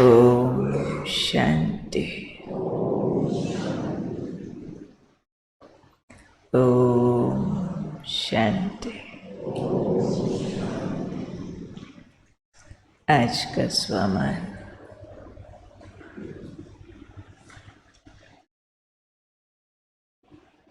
ओम शांति। ओम शांति। आज का स्वमान।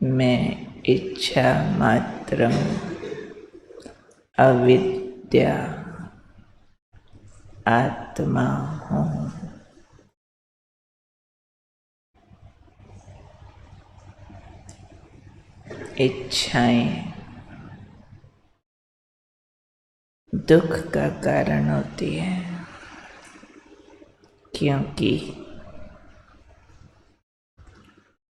मैं इच्छा मात्रम अविद्या आत्मा हूँ। इच्छाएं दुख का कारण होती है, क्योंकि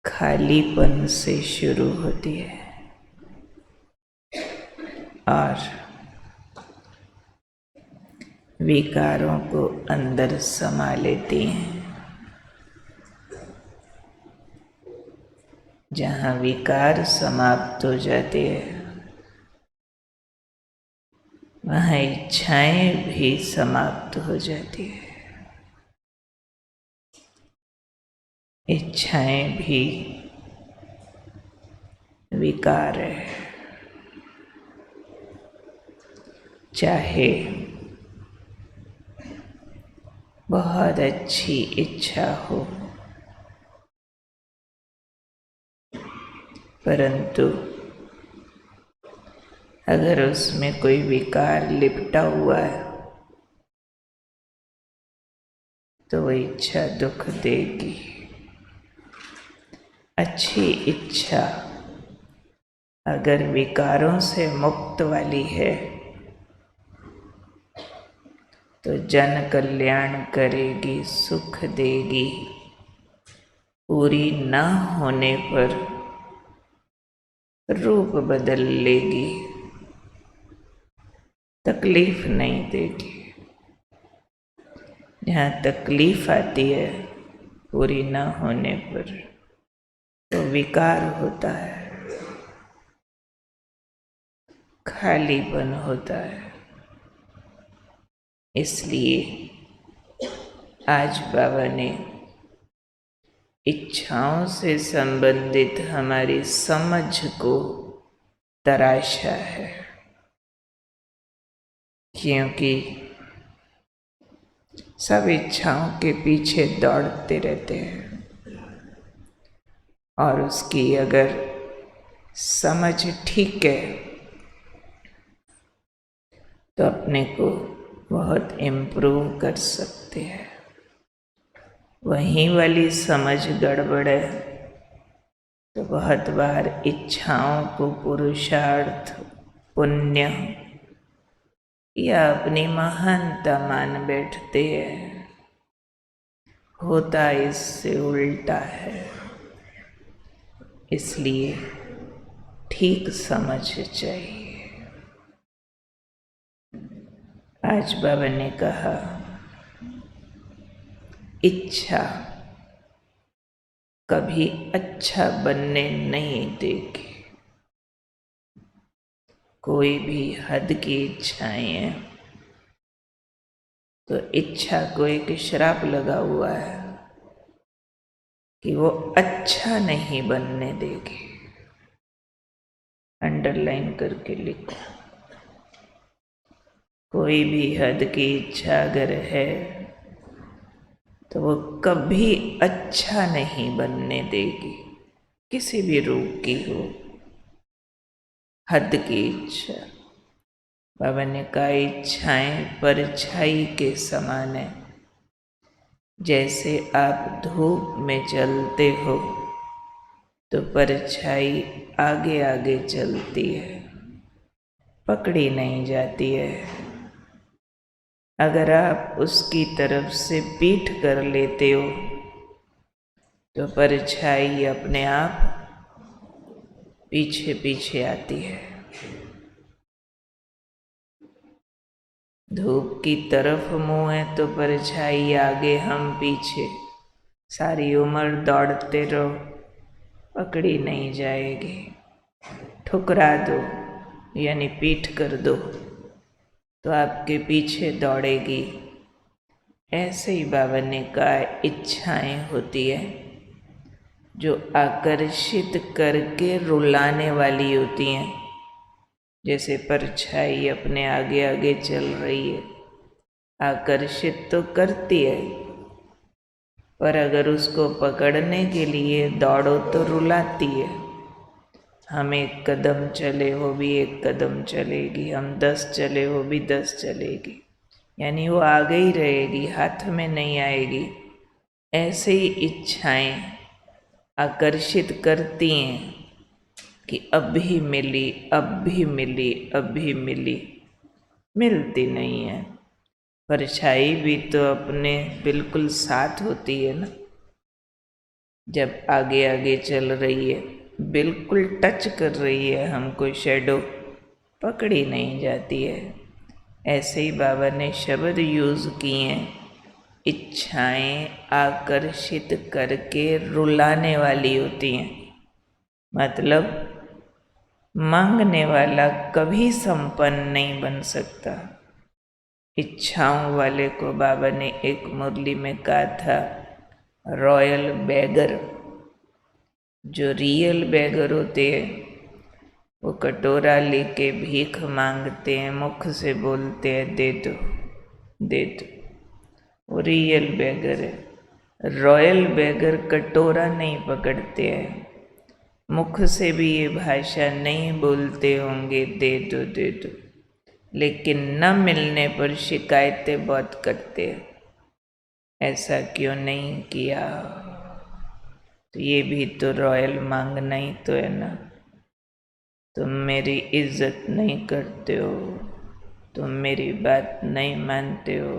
खालीपन से शुरू होती है और विकारों को अंदर समा लेती हैं। जहाँ विकार समाप्त हो जाते हैं, वहाँ इच्छाएं भी समाप्त हो जाती है। इच्छाएं भी विकार है। चाहे बहुत अच्छी इच्छा हो, परंतु अगर उसमें कोई विकार लिपटा हुआ है तो वह इच्छा दुख देगी। अच्छी इच्छा अगर विकारों से मुक्त वाली है तो जन कल्याण करेगी, सुख देगी। पूरी न होने पर रूप बदल लेगी, तकलीफ नहीं देगी। जहाँ तकलीफ आती है पूरी न होने पर, तो विकार होता है, खालीपन होता है। इसलिए आज बाबा ने इच्छाओं से संबंधित हमारी समझ को तराशा है, क्योंकि सब इच्छाओं के पीछे दौड़ते रहते हैं और उसकी अगर समझ ठीक है तो अपने को बहुत इम्प्रूव कर सकते हैं। वहीं वाली समझ गड़बड़ है तो बहुत बार इच्छाओं को पुरुषार्थ, पुण्य या अपनी महानता मान बैठते हैं। होता इससे उल्टा है। इसलिए ठीक समझ चाहिए। आज बाबा ने कहा, इच्छा कभी अच्छा बनने नहीं देगी। कोई भी हद की इच्छाएं हैं तो इच्छा को एक श्राप लगा हुआ है कि वो अच्छा नहीं बनने देगी। अंडरलाइन करके लिखो। कोई भी हद की इच्छा अगर है तो वो कभी अच्छा नहीं बनने देगी, किसी भी रूप की हो। हद की इच्छा, बाबा ने कहा, इच्छाएं परछाई के समान है। जैसे आप धूप में चलते हो तो परछाई आगे आगे चलती है, पकड़ी नहीं जाती है। अगर आप उसकी तरफ से पीठ कर लेते हो तो परछाई अपने आप पीछे पीछे आती है। धूप की तरफ मुंह है तो परछाई आगे, हम पीछे। सारी उम्र दौड़ते रहो, पकड़ी नहीं जाएगी। ठुकरा दो यानी पीठ कर दो तो आपके पीछे दौड़ेगी। ऐसे ही बाबा ने कहा इच्छाएं होती है जो आकर्षित करके रुलाने वाली होती हैं। जैसे परछाई अपने आगे आगे चल रही है, आकर्षित तो करती है, पर अगर उसको पकड़ने के लिए दौड़ो तो रुलाती है। हम 1 कदम चले वो भी 1 कदम चलेगी, हम 10 चले वो भी 10 चलेगी, यानी वो आगे ही रहेगी, हाथ में नहीं आएगी। ऐसे ही इच्छाएं आकर्षित करती हैं कि अब भी मिली, अब भी मिली, अब भी मिली, मिलती नहीं है। परछाई भी तो अपने बिल्कुल साथ होती है ना, जब आगे आगे चल रही है, बिल्कुल टच कर रही है हमको, शैडो पकड़ी नहीं जाती है। ऐसे ही बाबा ने शब्द यूज़ किए हैं, इच्छाएं आकर्षित करके रुलाने वाली होती हैं। मतलब मांगने वाला कभी संपन्न नहीं बन सकता। इच्छाओं वाले को बाबा ने एक मुरली में कहा था रॉयल बेगर। जो रियल बेगर होते हैं वो कटोरा लेके भीख मांगते हैं, मुख से बोलते हैं दे दो दे दो, वो रियल बेगर है। रॉयल बेगर कटोरा नहीं पकड़ते हैं, मुख से भी ये भाषा नहीं बोलते होंगे दे दो दे दो, लेकिन न मिलने पर शिकायतें बहुत करते हैं, ऐसा क्यों नहीं किया। तो ये भी तो रॉयल मांगना ही तो है ना। तुम मेरी इज्जत नहीं करते हो, तुम मेरी बात नहीं मानते हो,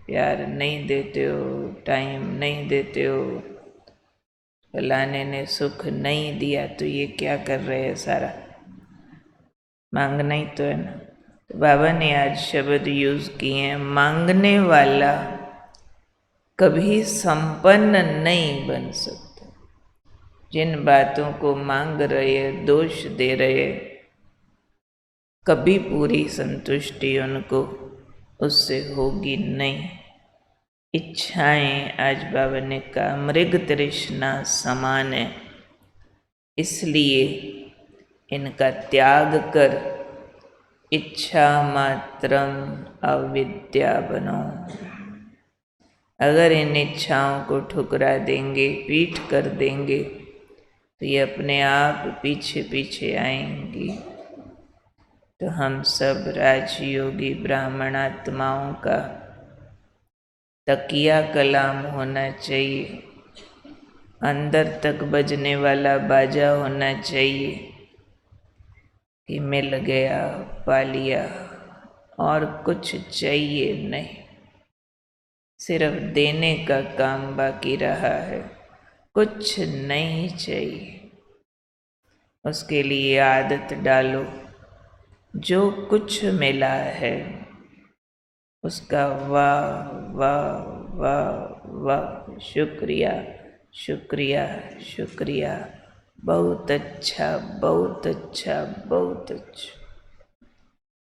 प्यार नहीं देते हो, टाइम नहीं देते हो, फलाने ने सुख नहीं दिया, तो ये क्या कर रहे हैं, सारा मांगना ही तो है ना। तो बाबा ने आज शब्द यूज किए हैं, मांगने वाला कभी संपन्न नहीं बन सकता। जिन बातों को मांग रहे, दोष दे रहे, कभी पूरी संतुष्टि उनको उससे होगी नहीं। इच्छाएं आज बाबा ने कहा मृग तृष्णा समान है, इसलिए इनका त्याग कर इच्छा मात्रम अविद्या बनो। अगर इन इच्छाओं को ठुकरा देंगे, पीठ कर देंगे, तो ये अपने आप पीछे पीछे आएंगी। तो हम सब राजयोगी ब्राह्मण आत्माओं का तकिया कलाम होना चाहिए, अंदर तक बजने वाला बाजा होना चाहिए कि मिल गया, पा लिया, और कुछ चाहिए नहीं, सिर्फ देने का काम बाकी रहा है, कुछ नहीं चाहिए। उसके लिए आदत डालो, जो कुछ मिला है उसका वाह वाह वाह वाह, शुक्रिया शुक्रिया शुक्रिया, बहुत अच्छा बहुत अच्छा बहुत अच्छा।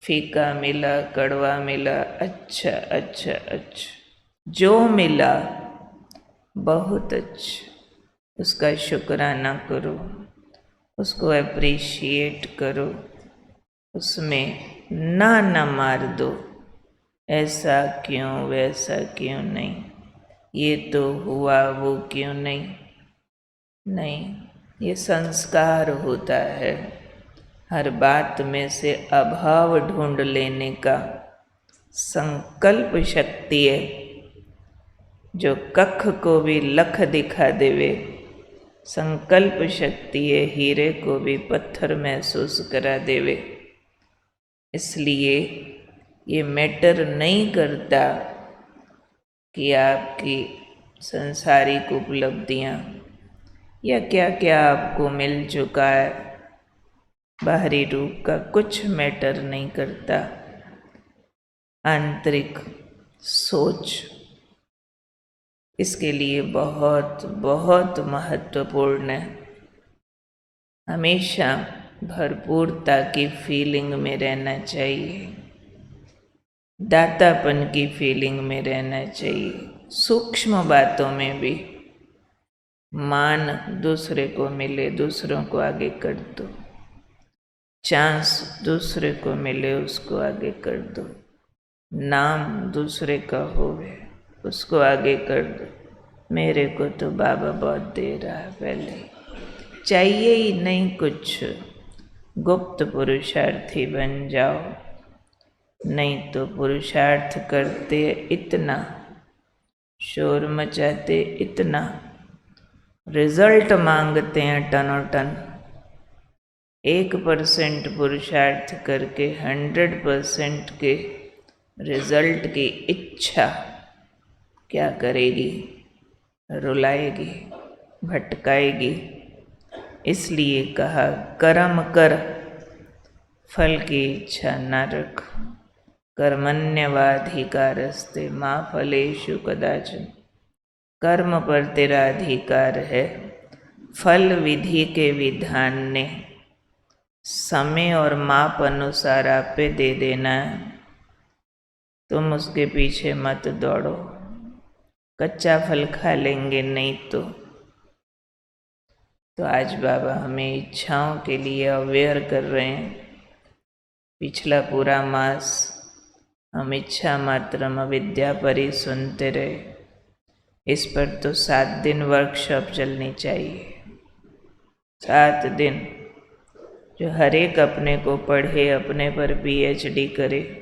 फीका मिला, कड़वा मिला, अच्छा अच्छा अच्छा, जो मिला बहुत अच्छा, उसका शुक्राना करो, उसको अप्रिशिएट करो, उसमें ना मार दो, ऐसा क्यों वैसा क्यों नहीं, ये तो हुआ वो क्यों नहीं। नहीं, ये संस्कार होता है। हर बात में से अभाव ढूंढ लेने का संकल्प शक्ति है, जो कख को भी लख दिखा देवे। संकल्प शक्ति है, हीरे को भी पत्थर महसूस करा देवे। इसलिए ये मैटर नहीं करता कि आपकी संसारिक उपलब्धियां या क्या क्या आपको मिल चुका है, बाहरी रूप का कुछ मैटर नहीं करता। आंतरिक सोच इसके लिए बहुत बहुत महत्वपूर्ण है। हमेशा भरपूरता की फीलिंग में रहना चाहिए। दातापन की फीलिंग में रहना चाहिए। सूक्ष्म बातों में भी मान दूसरे को मिले, दूसरों को आगे कर दो। चांस दूसरे को मिले, उसको आगे कर दो। नाम दूसरे का होवे, उसको आगे कर दो। मेरे को तो बाबा बहुत दे रहा है, पहले चाहिए ही नहीं कुछ। गुप्त पुरुषार्थी बन जाओ, नहीं तो पुरुषार्थ करते इतना, शोर मचाते इतना, रिजल्ट मांगते हैं टनों टन। 1% पुरुषार्थ करके 100% के रिजल्ट की इच्छा क्या करेगी? रुलाएगी, भटकाएगी। इसलिए कहा कर्म कर, फल की इच्छा न रख। कर्मण्यवाधिकारस्ते मा फलेषु कदाचन। कर्म पर तेरा अधिकार है, फल विधि के विधान ने समय और माप अनुसार आप पे दे देना है। तुम उसके पीछे मत दौड़ो, कच्चा फल खा लेंगे नहीं तो। आज बाबा हमें इच्छाओं के लिए अवेयर कर रहे हैं। पिछला पूरा मास हम इच्छा मात्रम अविद्या पर ही सुनते रहे। इस पर तो 7 दिन वर्कशॉप चलनी चाहिए। 7 दिन जो हर एक अपने को पढ़े, अपने पर PhD करे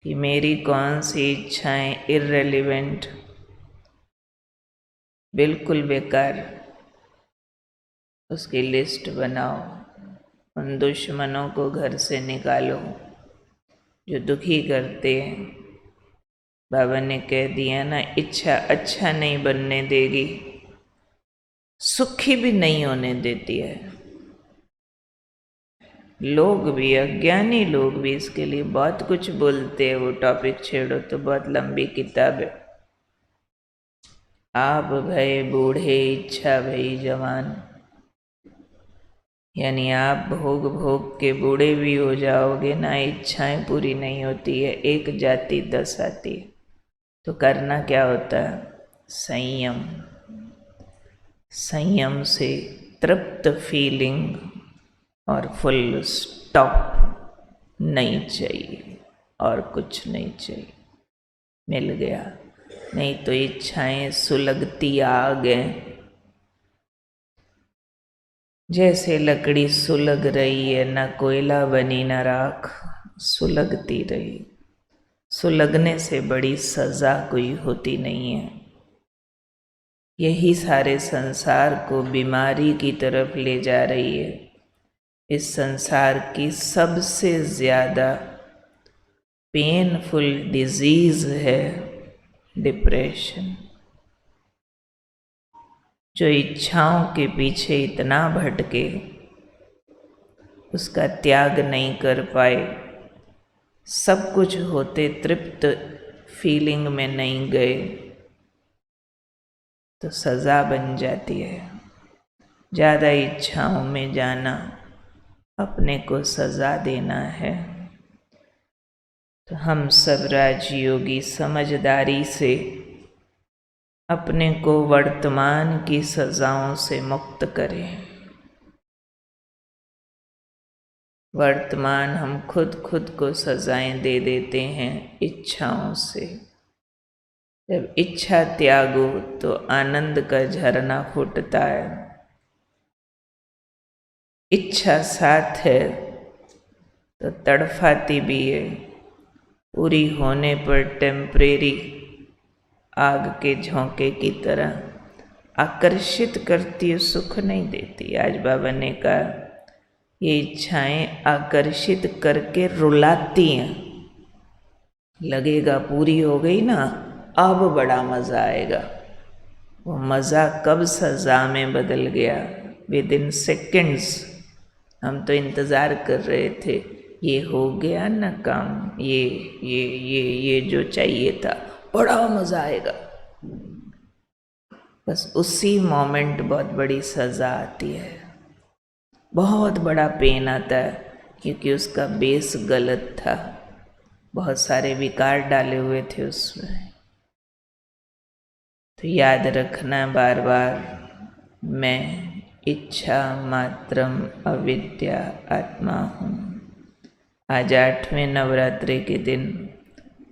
कि मेरी कौन सी इच्छाएं इररिलेवेंट, बिल्कुल बेकार, उसकी लिस्ट बनाओ। उन दुश्मनों को घर से निकालो जो दुखी करते हैं। बाबा ने कह दिया ना, इच्छा अच्छा नहीं बनने देगी, सुखी भी नहीं होने देती है। लोग भी, अज्ञानी लोग भी इसके लिए बहुत कुछ बोलते हैं। वो टॉपिक छेड़ो तो बहुत लंबी किताब है। आप भय बूढ़े, इच्छा भई जवान। यानी आप भोग भोग के बूढ़े भी हो जाओगे ना, इच्छाएं पूरी नहीं होती है। एक जाति 10 आती है। तो करना क्या होता है? संयम। संयम से तृप्त फीलिंग और फुल स्टॉप नहीं चाहिए, और कुछ नहीं चाहिए। मिल गया। नहीं तो इच्छाएं सुलगती आग हैं। जैसे लकड़ी सुलग रही है, न कोयला बनी न राख, सुलगती रही। सुलगने से बड़ी सजा कोई होती नहीं है। यही सारे संसार को बीमारी की तरफ ले जा रही है। इस संसार की सबसे ज्यादा पेनफुल डिजीज है डिप्रेशन। जो इच्छाओं के पीछे इतना भटके, उसका त्याग नहीं कर पाए, सब कुछ होते तृप्त फीलिंग में नहीं गए, तो सजा बन जाती है। ज़्यादा इच्छाओं में जाना अपने को सजा देना है। तो हम सब राजयोगी समझदारी से अपने को वर्तमान की सजाओं से मुक्त करें। वर्तमान हम खुद को सजाएं दे देते हैं इच्छाओं से। जब इच्छा त्यागो तो आनंद का झरना फूटता है। इच्छा साथ है तो तड़फाती भी है। पूरी होने पर टेम्परेरी आग के झोंके की तरह आकर्षित करती है, सुख नहीं देती। आज बाबा ने कहा ये इच्छाएं आकर्षित करके रुलाती हैं। लगेगा पूरी हो गई ना, अब बड़ा मज़ा आएगा। वो मज़ा कब सजा में बदल गया, विद इन सेकेंड्स। हम तो इंतज़ार कर रहे थे, ये हो गया ना काम, ये जो चाहिए था, बड़ा मज़ा आएगा। बस उसी मोमेंट बहुत बड़ी सज़ा आती है, बहुत बड़ा पेन आता है, क्योंकि उसका बेस गलत था। बहुत सारे विकार डाले हुए थे उसमें। तो याद रखना बार बार, मैं इच्छा मात्रम अविद्या आत्मा हूँ। आज 8वें नवरात्रि के दिन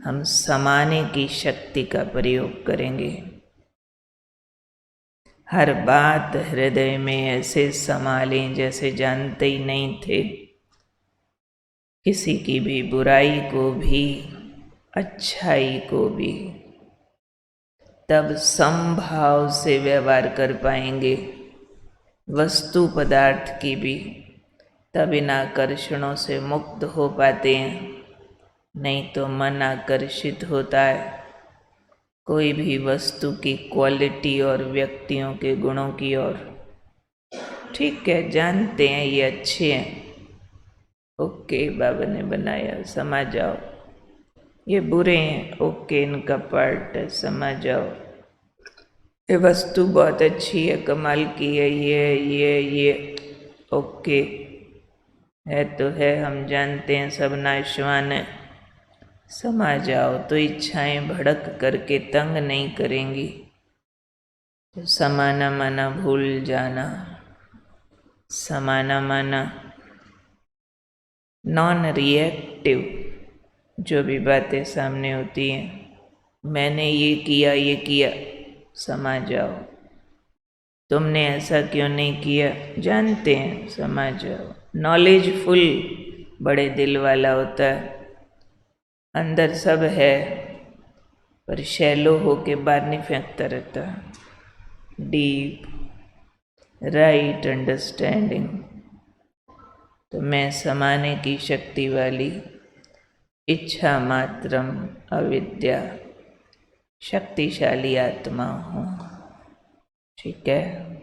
हम समाने की शक्ति का प्रयोग करेंगे। हर बात हृदय में ऐसे समा लें जैसे जानते ही नहीं थे। किसी की भी बुराई को भी, अच्छाई को भी, तब समभाव से व्यवहार कर पाएंगे। वस्तु पदार्थ की भी तब इन आकर्षणों से मुक्त हो पाते हैं, नहीं तो मन आकर्षित होता है कोई भी वस्तु की क्वालिटी और व्यक्तियों के गुणों की ओर। ठीक है, जानते हैं ये अच्छे हैं, ओके बाबा ने बनाया, समझ जाओ। ये बुरे हैं, ओके इनका पार्ट है, समझ जाओ। ये वस्तु बहुत अच्छी है, कमाल की है, ये ओके है तो है, हम जानते हैं सब नाशवान है, समा जाओ। तो इच्छाएं भड़क करके तंग नहीं करेंगी। तो समाना माना भूल जाना। समाना माना नॉन रिएक्टिव, जो भी बातें सामने होती हैं, मैंने ये किया, समा जाओ। तुमने ऐसा क्यों नहीं किया, जानते हैं, समझ जाओ। नॉलेजफुल बड़े दिल वाला होता है, अंदर सब है पर शैलो होके बाहर नहीं फेंकता रहता। Deep right understanding. तो मैं समाने की शक्ति वाली इच्छा मात्रम अविद्या शक्तिशाली आत्मा हूँ। ठीक है।